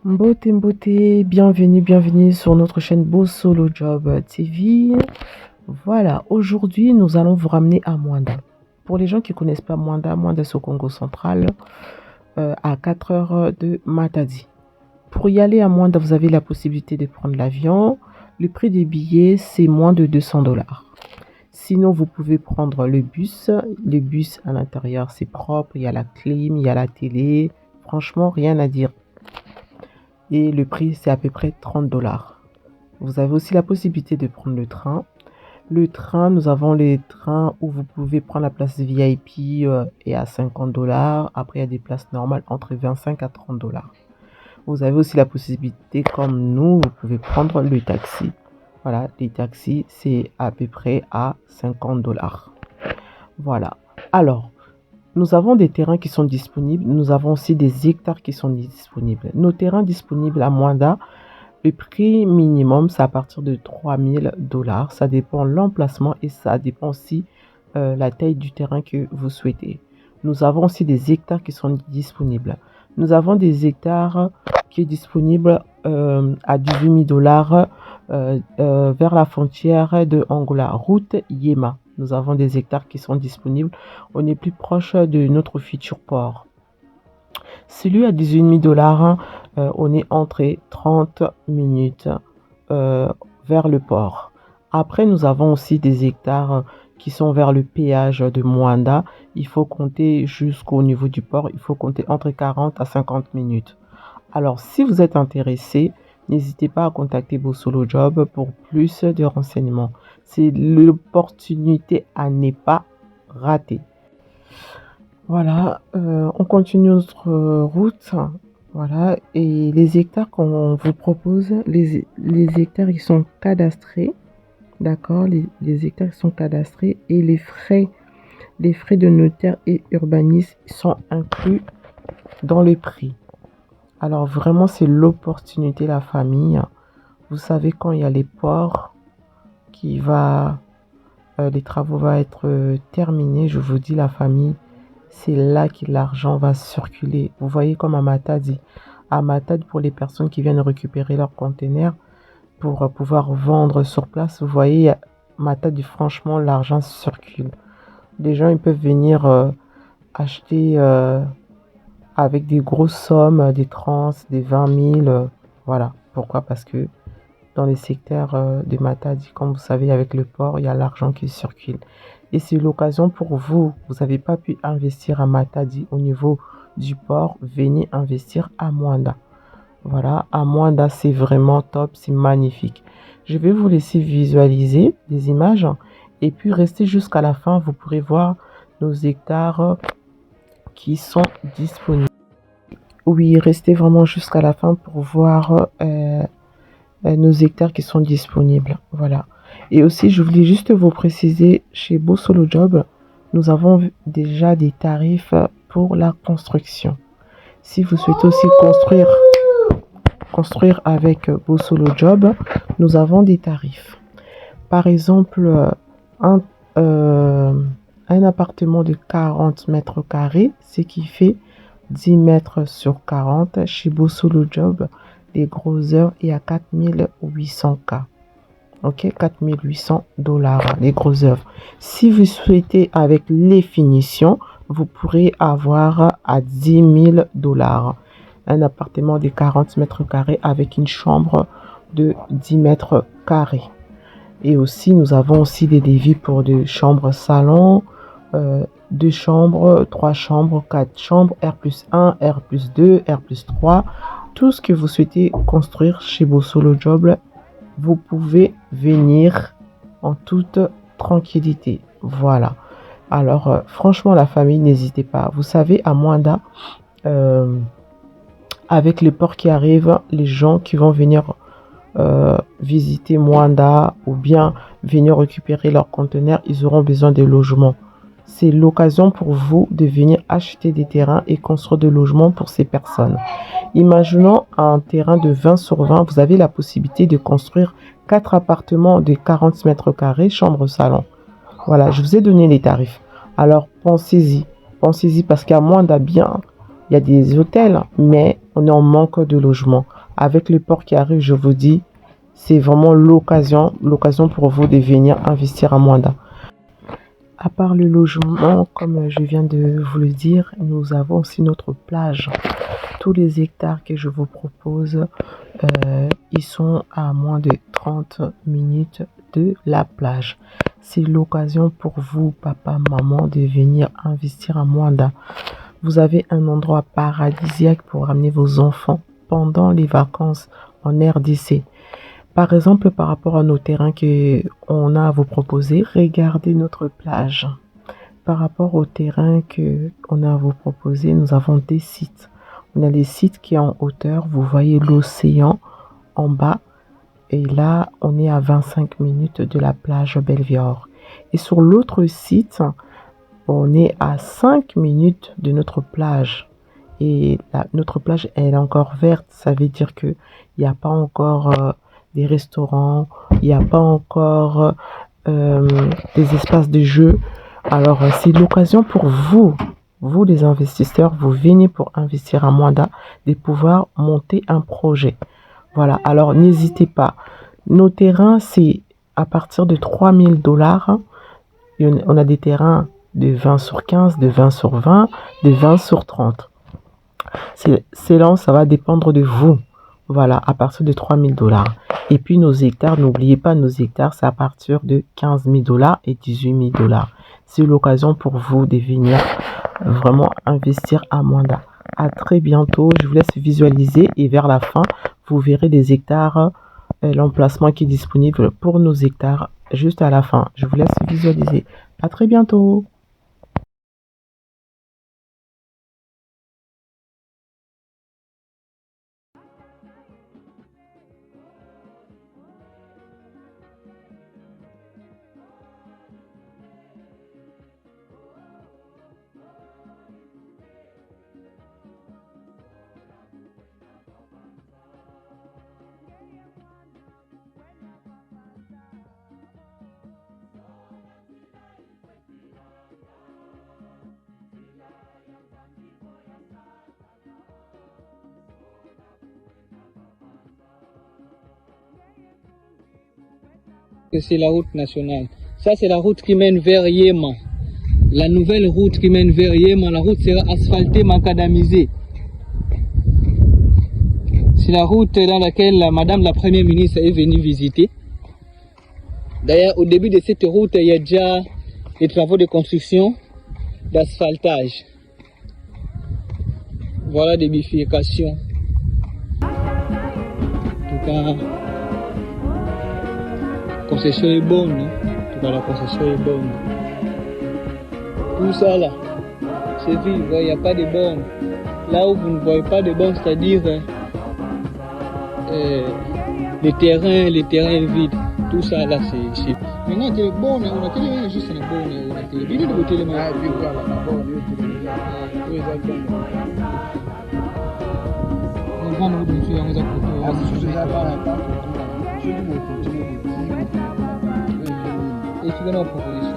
Beauté, bienvenue sur notre chaîne Beau Solo Job TV. Voilà, aujourd'hui nous allons vous ramener à Mwanda. Pour les gens qui ne connaissent pas Mwanda, c'est au Congo central, à 4 heures de Matadi. Pour y aller à Mwanda, vous avez la possibilité de prendre l'avion. Le prix des billets, c'est moins de 200$. Sinon, vous pouvez prendre le bus. Le bus à l'intérieur, c'est propre, il y a la clim, il y a la télé. Franchement, rien à dire. Et le prix, c'est à peu près 30$. Vous avez aussi la possibilité de prendre le train. Le train, nous avons les trains où vous pouvez prendre la place VIP et à 50$. Après, il y a des places normales entre 25 à 30$. Vous avez aussi la possibilité, comme nous, vous pouvez prendre le taxi. Voilà, les taxis, c'est à peu près à 50$. Voilà. Alors, nous avons des terrains qui sont disponibles. Nous avons aussi des hectares qui sont disponibles. Nos terrains disponibles à Mwanda, le prix minimum, c'est à partir de 3000$. Ça dépend de l'emplacement et ça dépend aussi la taille du terrain que vous souhaitez. Nous avons aussi des hectares qui sont disponibles. Nous avons des hectares qui est disponible à 18 000$ vers la frontière de Angola, route Yema. Nous avons des hectares qui sont disponibles. On est plus proche de notre futur port. Celui à 18 000$, on est entré 30 minutes vers le port. Après, nous avons aussi des hectares qui sont vers le péage de Mwanda. Il faut compter jusqu'au niveau du port. Il faut compter entre 40 à 50 minutes. Alors, si vous êtes intéressé, n'hésitez pas à contacter Beau Solo Job pour plus de renseignements. C'est l'opportunité à ne pas rater. Voilà, on continue notre route. Voilà, et les hectares qu'on vous propose, les hectares ils sont cadastrés. D'accord, les hectares sont cadastrés et les frais de notaire et urbanisme sont inclus dans le prix. Alors vraiment, c'est l'opportunité, la famille. Vous savez, quand il y a les ports les travaux vont être terminés, je vous dis la famille, c'est là que l'argent va circuler. Vous voyez comme à Matadi. À Matadi, pour les personnes qui viennent récupérer leurs conteneurs pour pouvoir vendre sur place, vous voyez, Matadi, franchement, l'argent circule. Les gens, ils peuvent venir acheter avec des grosses sommes, des 30, des 20 000. Voilà. Pourquoi? Parce que dans les secteurs de Matadi, comme vous savez, avec le port, il y a l'argent qui circule. Et c'est l'occasion pour vous. Vous n'avez pas pu investir à Matadi au niveau du port. Venez investir à Mwanda. Voilà, à Mwanda, c'est vraiment top, c'est magnifique. Je vais vous laisser visualiser des images et puis rester jusqu'à la fin. Vous pourrez voir nos hectares qui sont disponibles. Oui, restez vraiment jusqu'à la fin pour voir nos hectares qui sont disponibles. Voilà. Et aussi, je voulais juste vous préciser, chez Beau Solo Job, nous avons déjà des tarifs pour la construction. Si vous souhaitez aussi construire avec Beau Solo Job, nous avons des tarifs. Par exemple, un appartement de 40 mètres carrés, ce qui fait 10 mètres sur 40 chez Beau Solo Job, les grosses œuvres est à 4800$. Ok, 4800$ les grosses œuvres. Si vous souhaitez avec les finitions, vous pourrez avoir à 10 000$. Un appartement de 40 mètres carrés avec une chambre de 10 mètres carrés. Et aussi, nous avons aussi des devis pour des chambres salon, 2 chambres, 3 chambres, 4 chambres, R+1, R+2, R+3. Tout ce que vous souhaitez construire chez Beau Solo Job, vous pouvez venir en toute tranquillité. Voilà. Alors, franchement, la famille, n'hésitez pas. Vous savez, à Mwanda, avec les ports qui arrivent, les gens qui vont venir visiter Mwanda ou bien venir récupérer leurs conteneurs, ils auront besoin de logements. C'est l'occasion pour vous de venir acheter des terrains et construire des logements pour ces personnes. Imaginons un terrain de 20 sur 20, vous avez la possibilité de construire 4 appartements de 40 mètres carrés, chambre salon. Voilà, je vous ai donné les tarifs. Alors pensez-y parce qu'à Mwanda, bien, il y a des hôtels, mais on est en manque de logements. avec les ports qui arrivent, je vous dis, c'est vraiment l'occasion pour vous de venir investir à Mwanda. À part le logement, comme je viens de vous le dire, nous avons aussi notre plage. Tous les hectares que je vous propose, ils sont à moins de 30 minutes de la plage. C'est l'occasion pour vous, papa, maman, de venir investir à Mwanda. Vous avez un endroit paradisiaque pour amener vos enfants pendant les vacances en RDC. Par exemple, par rapport à nos terrains qu'on a à vous proposer, regardez notre plage. Par rapport aux terrains qu'on a à vous proposer, nous avons des sites. On a les sites qui sont en hauteur, vous voyez l'océan en bas. Et là, on est à 25 minutes de la plage Belvior. Et sur l'autre site, on est à 5 minutes de notre plage. Et notre plage, elle est encore verte. Ça veut dire qu'il n'y a pas encore des restaurants, il n'y a pas encore des espaces de jeu. Alors, c'est l'occasion pour vous les investisseurs, vous venez pour investir à Mwanda, de pouvoir monter un projet. Voilà, alors n'hésitez pas. Nos terrains, c'est à partir de 3000 $. On a des terrains de 20 sur 15, de 20 sur 20, de 20 sur 30. C'est là, ça va dépendre de vous. Voilà, à partir de 3000 $. Et puis nos hectares, n'oubliez pas, nos hectares, c'est à partir de 15 000 $ et 18 000 $. C'est l'occasion pour vous de venir vraiment investir à Mwanda. À très bientôt, je vous laisse visualiser et vers la fin, vous verrez des hectares, l'emplacement qui est disponible pour nos hectares juste à la fin. Je vous laisse visualiser. À très bientôt. C'est la route nationale. Ça, c'est la route qui mène vers Yéma. La nouvelle route qui mène vers Yéma, la route sera asphaltée, macadamisée. C'est la route dans laquelle Madame la Première ministre est venue visiter. D'ailleurs, au début de cette route, il y a déjà des travaux de construction, d'asphaltage. Voilà des bifurcations. En tout cas, la concession est bonne. Hein? En tout cas, la concession est bonne. Tout ça là, c'est vide, il n'y a pas de bornes. Là où vous ne voyez pas de bornes, c'est-à-dire les terrains vides. Tout ça là, c'est... Maintenant, c'est bon, on a télé, juste une bonne, on a télé. Bien de télé, mais... Excusez-moi, proposition.